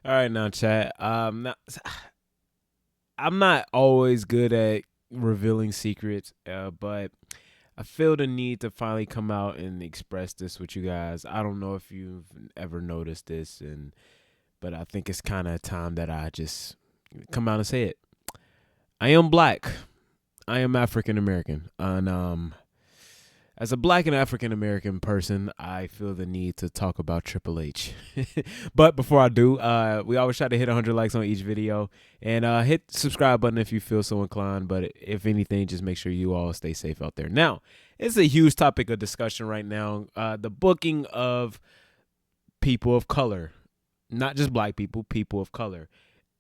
All right, now, chat. I'm not always good at revealing secrets, but I feel the need to finally come out and express this with you guys. I don't know if you've ever noticed this, but I think it's kind of time that I just come out and say it. I am black. I am African American, and as a black and African American person, I feel the need to talk about Triple H. But before I do, we always try to hit 100 likes on each video and hit the subscribe button if you feel so inclined. But if anything, just make sure you all stay safe out there. Now, it's a huge topic of discussion right now. The booking of people of color, not just black people, people of color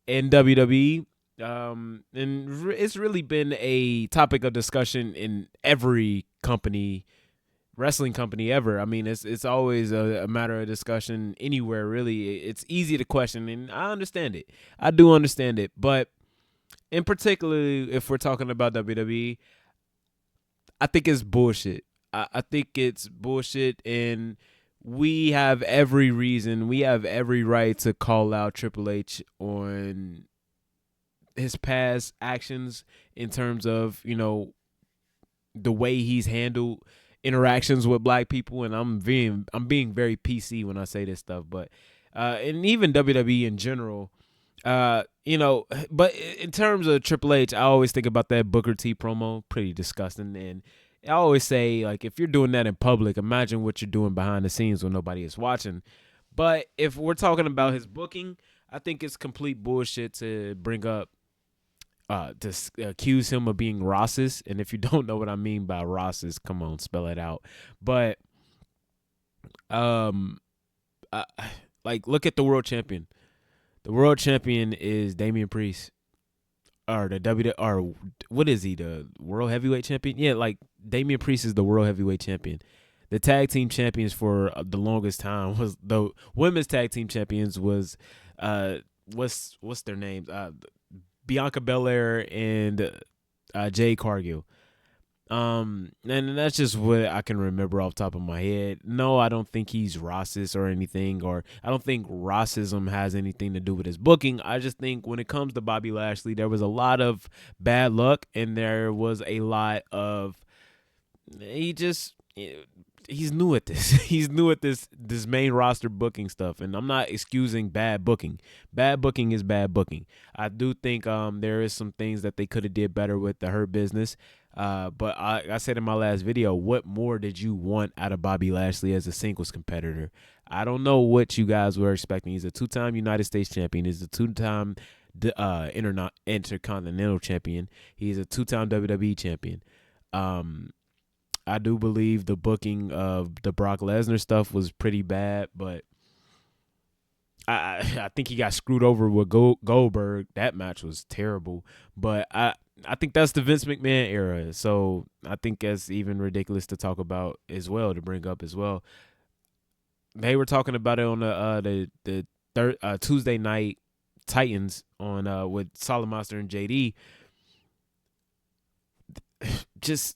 in WWE. It's really been a topic of discussion in every wrestling company ever. I mean, it's always a matter of discussion anywhere. Really, it's easy to question, and I understand it. I do understand it, but in particular, if we're talking about WWE, I think it's bullshit. I think it's bullshit, and we have every reason, we have every right to call out Triple H on his past actions in terms of the way he's handled interactions with black people, and I'm being very PC when I say this stuff, but and even WWE in general, but in terms of Triple H, I always think about that Booker T promo, pretty disgusting, and I always say, like, if you're doing that in public, imagine what you're doing behind the scenes when nobody is watching. But if we're talking about his booking, I think it's complete bullshit to bring up accuse him of being racist. And if you don't know what I mean by racist, come on, spell it out. But um, uh, like, look at the world champion. The world champion is Damian Priest, or the or what is he? The world heavyweight champion? Yeah, like Damian Priest is the world heavyweight champion. The tag team champions for the longest time was the women's tag team champions was what's their names? Bianca Belair and Jade Cargill. And that's just what I can remember off the top of my head. No, I don't think he's racist or anything, or I don't think racism has anything to do with his booking. I just think when it comes to Bobby Lashley, there was a lot of bad luck, and there was a lot of he just he's new at this. He's new at this main roster booking stuff, and I'm not excusing bad booking. Bad booking is bad booking. I do think there is some things that they could have did better with the Hurt Business. But I said in my last video, what more did you want out of Bobby Lashley as a singles competitor? I don't know what you guys were expecting. He's a two-time United States champion. He's a two-time intercontinental champion. He's a two-time WWE champion. I do believe the booking of the Brock Lesnar stuff was pretty bad, but I think he got screwed over with Goldberg. That match was terrible, but I think that's the Vince McMahon era. So I think that's even ridiculous to talk about as well, to bring up as well. They were talking about it on the Tuesday night Titans on with Solid Monster and JD. Just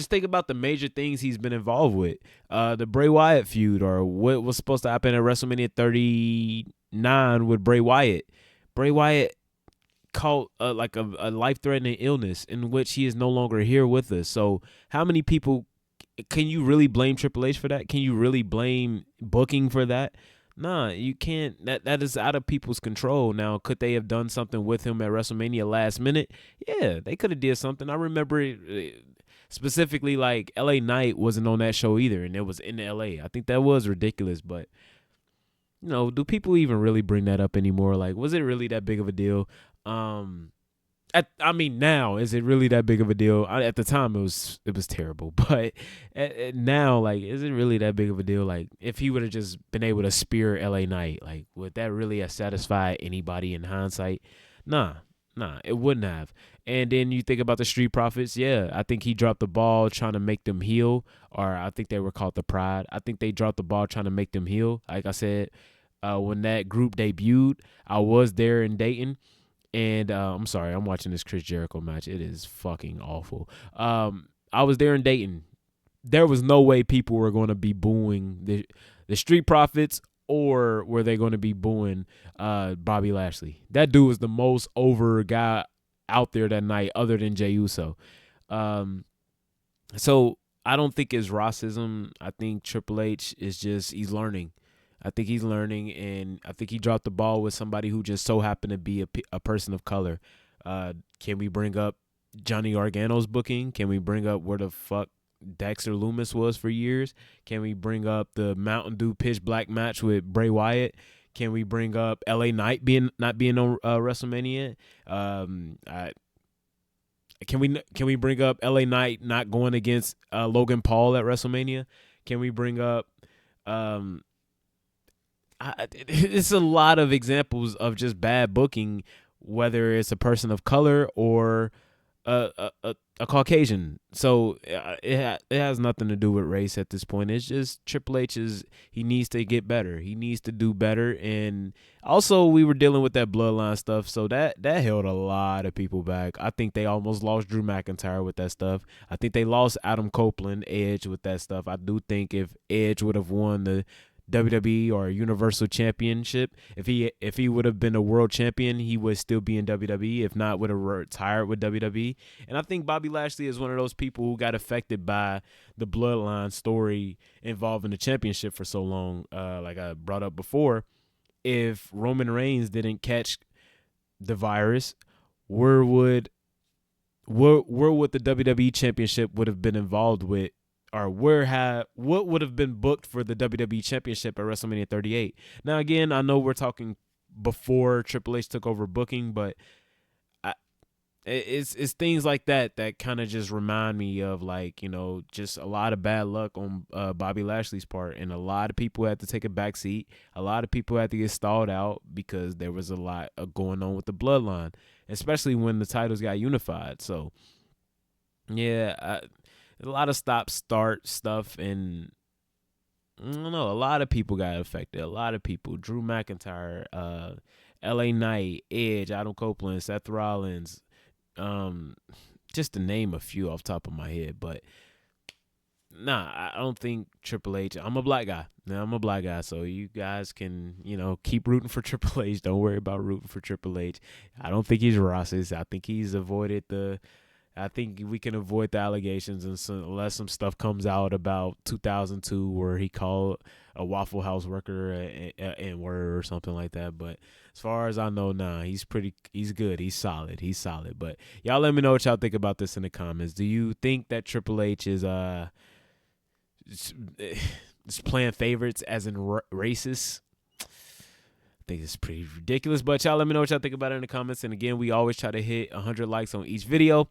think about the major things he's been involved with. The Bray Wyatt feud, or what was supposed to happen at WrestleMania 39 with Bray Wyatt. Bray Wyatt caught like a life-threatening illness in which he is no longer here with us. So how many people can you really blame Triple H for that? Can you really blame booking for that? Nah, you can't. That is out of people's control. Now, could they have done something with him at WrestleMania last minute? Yeah, they could have did something. I remember specifically, like, LA Knight wasn't on that show either, and it was in LA. I think that was ridiculous, but do people even really bring that up anymore? Like, was it really that big of a deal? I mean, now is it really that big of a deal? At the time, it was terrible, but now, like, is it really that big of a deal? Like, if he would have just been able to spear LA Knight, like, would that really have satisfied anybody in hindsight? Nah, it wouldn't have. And then you think about the Street Profits. Yeah, I think he dropped the ball trying to make them heel, or I think they were called the Pride. I think they dropped the ball trying to make them heel. Like I said, when that group debuted, I was there in Dayton. And I'm sorry, I'm watching this Chris Jericho match. It is fucking awful. I was there in Dayton. There was no way people were going to be booing the Street Profits or were they going to be booing Bobby Lashley? That dude was the most over guy out there that night, other than Jey Uso. So I don't think it's racism. I think Triple H is just, he's learning. I think he's learning, and I think he dropped the ball with somebody who just so happened to be a person of color. Can we bring up Johnny Gargano's booking? Can we bring up where the fuck Dexter Lumis was for years? Can we bring up the Mountain Dew pitch black match with Bray Wyatt? Can we bring up LA Knight not being on WrestleMania? Can we bring up LA Knight not going against Logan Paul at WrestleMania? Can we bring up it's a lot of examples of just bad booking, whether it's a person of color or a Caucasian. So it has nothing to do with race at this point. It's just Triple H he needs to get better. He needs to do better. And also we were dealing with that bloodline stuff, so that held a lot of people back. I think they almost lost Drew McIntyre with that stuff. I think they lost Adam Copeland, Edge, with that stuff. I do think if Edge would have won the WWE or Universal Championship, if he would have been a world champion, he would still be in WWE. If not, would have retired with WWE. And I think Bobby Lashley is one of those people who got affected by the bloodline story involving the championship for so long. Like I brought up before, if Roman Reigns didn't catch the virus, where would the WWE Championship would have been involved with? Or what would have been booked for the WWE Championship at WrestleMania 38? Now, again, I know we're talking before Triple H took over booking, but it's things like that kind of just remind me of, like, you know, just a lot of bad luck on Bobby Lashley's part, and a lot of people had to take a back seat. A lot of people had to get stalled out because there was a lot going on with the bloodline, especially when the titles got unified. So, yeah, a lot of stop-start stuff, and I don't know, a lot of people got affected. A lot of people. Drew McIntyre, LA Knight, Edge, Adam Copeland, Seth Rollins, just to name a few off the top of my head. But nah, I don't think Triple H. I'm a black guy. Now, I'm a black guy, so you guys can, you know, keep rooting for Triple H. Don't worry about rooting for Triple H. I don't think he's racist. I think he's avoided I think we can avoid the allegations unless some stuff comes out about 2002 where he called a Waffle House worker a N-word or something like that. But as far as I know, nah, he's good. He's solid. But y'all let me know what y'all think about this in the comments. Do you think that Triple H is playing favorites as in racist? I think it's pretty ridiculous, but y'all let me know what y'all think about it in the comments. And again, we always try to hit 100 likes on each video.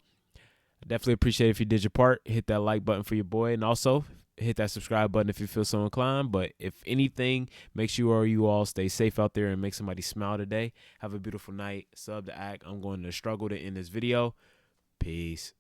I definitely appreciate it if you did your part. Hit that like button for your boy, and also hit that subscribe button if you feel so inclined. But if anything, make sure you all stay safe out there and make somebody smile today. Have a beautiful night. Sub to Act. I'm going to struggle to end this video. Peace.